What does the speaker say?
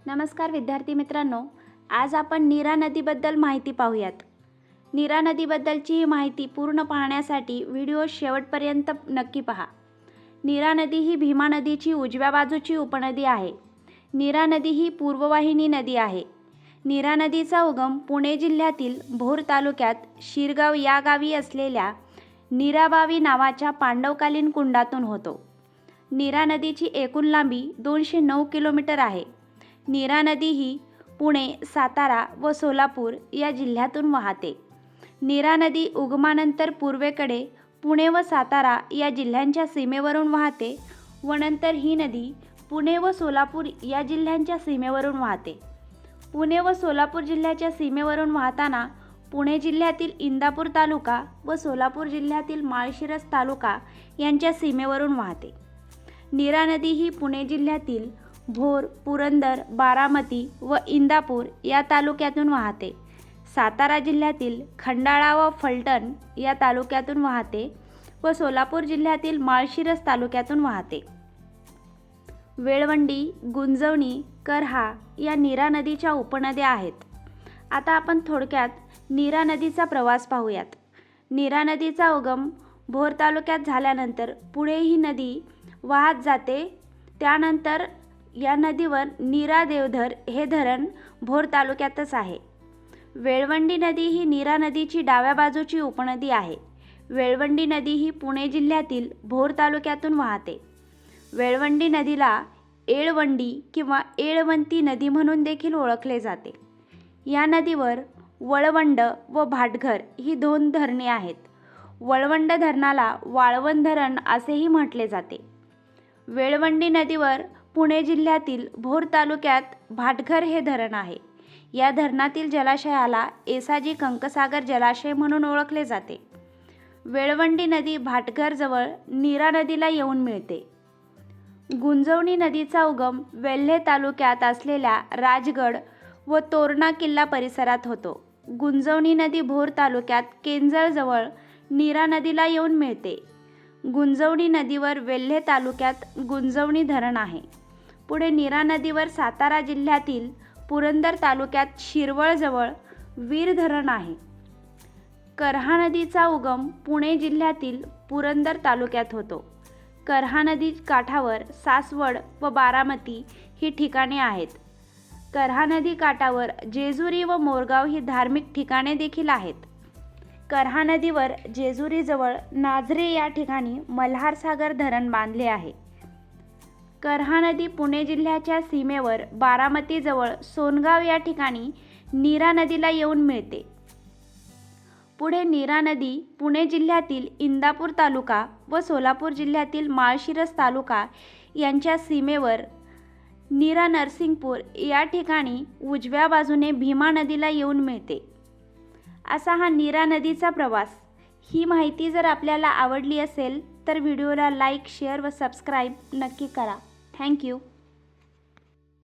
नमस्कार विद्यार्थी मित्रांनो, आज आपण नीरा नदीबद्दल माहिती पाहूयात। नीरा नदीबद्दलची ही माहिती पूर्ण पाहण्यासाठी व्हिडिओ शेवटपर्यंत नक्की पहा। नीरा नदी ही भीमा नदीची उजव्या बाजूची उपनदी आहे। नीरा नदी ही पूर्ववाहिनी नदी आहे। नीरा नदीचा उगम पुणे जिल्ह्यातील भोर तालुक्यात शिरगाव या गावी असलेल्या नीराबावी नावाच्या पांडवकालीन कुंडातून होतो। नीरा नदीची एकूण लांबी 209 किलोमीटर आहे। नीरा नदी ही पुणे, सातारा व सोलापूर या जिल्ह्यातून वाहते। नीरा नदी उगमानंतर पूर्वेकडे पुणे व सातारा या जिल्ह्यांच्या सीमेवरून वाहते व नंतर ही नदी पुणे व सोलापूर या जिल्ह्यांच्या सीमेवरून वाहते। पुणे व सोलापूर जिल्ह्याच्या सीमेवरून वाहताना पुणे जिल्ह्यातील इंदापूर तालुका व सोलापूर जिल्ह्यातील माळशिरस तालुका यांच्या सीमेवरून वाहते। नीरा नदी ही पुणे जिल्ह्यातील भोर, पुरंदर, बारामती व इंदापूर या तालुक्यातून वाहते। सातारा जिल्ह्यातील खंडाळा व फलटण या तालुक्यातून वाहते व सोलापूर जिल्ह्यातील माळशिरस तालुक्यातून वाहते। वेळवंडी, गुंजवणी, करहा या नीरा नदीच्या उपनद्या आहेत। आता आपण थोडक्यात नीरा नदीचा प्रवास पाहूयात। नीरा नदीचा उगम भोर तालुक्यात झाल्यानंतर पुढे ही नदी वाहत जाते। त्यानंतर या नदीवर नीरा देवधर हे धरण भोर तालुक्यातच आहे। वेळवंडी नदी ही नीरा नदीची डाव्या बाजूची उपनदी आहे। वेळवंडी नदी ही पुणे जिल्ह्यातील भोर तालुक्यातून वाहते। वेळवंडी नदीला येळवंडी किंवा येळवंती नदी म्हणून देखील ओळखले जाते। या नदीवर वळवंड व भाटघर ही दोन धरणे आहेत। वळवंड धरणाला वाळवंट धरण असेही म्हटले जाते। वेळवंडी नदीवर पुणे जिल्ह्यातील भोर तालुक्यात भाटघर हे धरण आहे। या धरणातील जलाशयाला येसाजी कंकसागर जलाशय म्हणून ओळखले जाते। वेळवंडी नदी भाटघरजवळ नीरा नदीला येऊन मिळते। गुंजवणी नदीचा उगम वेल्हे तालुक्यात असलेल्या राजगड व तोरणा किल्ला परिसरात होतो। गुंजवणी नदी भोर तालुक्यात केंजळजवळ नीरा नदीला येऊन मिळते। गुंजवणी नदीवर वेल्हे तालुक्यात गुंजवणी धरण आहे। पुढे नीरा नदीवर सातारा जिल्ह्यातील पुरंदर तालुक्यात शिरवळजवळ वीर धरण आहे। करहा नदीचा उगम पुणे जिल्ह्यातील पुरंदर तालुक्यात होतो। करहा नदी काठावर सासवड व बारामती ही ठिकाणे आहेत। करहा नदी काठावर जेजुरी व मोरगाव ही धार्मिक ठिकाणे देखील आहेत। करहा नदीवर जेजुरीजवळ नाझरे या ठिकाणी मल्हार सागर धरण बांधले आहे। करहा नदी पुणे जिल्ह्याच्या सीमेवर बारामतीजवळ सोनगाव या ठिकाणी नीरा नदीला येऊन मिळते। पुढे नीरा नदी पुणे जिल्ह्यातील इंदापूर तालुका व सोलापूर जिल्ह्यातील माळशिरस तालुका यांच्या सीमेवर नीरा नरसिंगपूर या ठिकाणी उजव्या बाजूने भीमा नदीला येऊन मिळते। असा हा नीरा नदीचा प्रवास। ही माहिती जर आपल्याला आवडली असेल तर व्हिडिओला लाईक, शेअर व सबस्क्राईब नक्की करा। थँक्यू।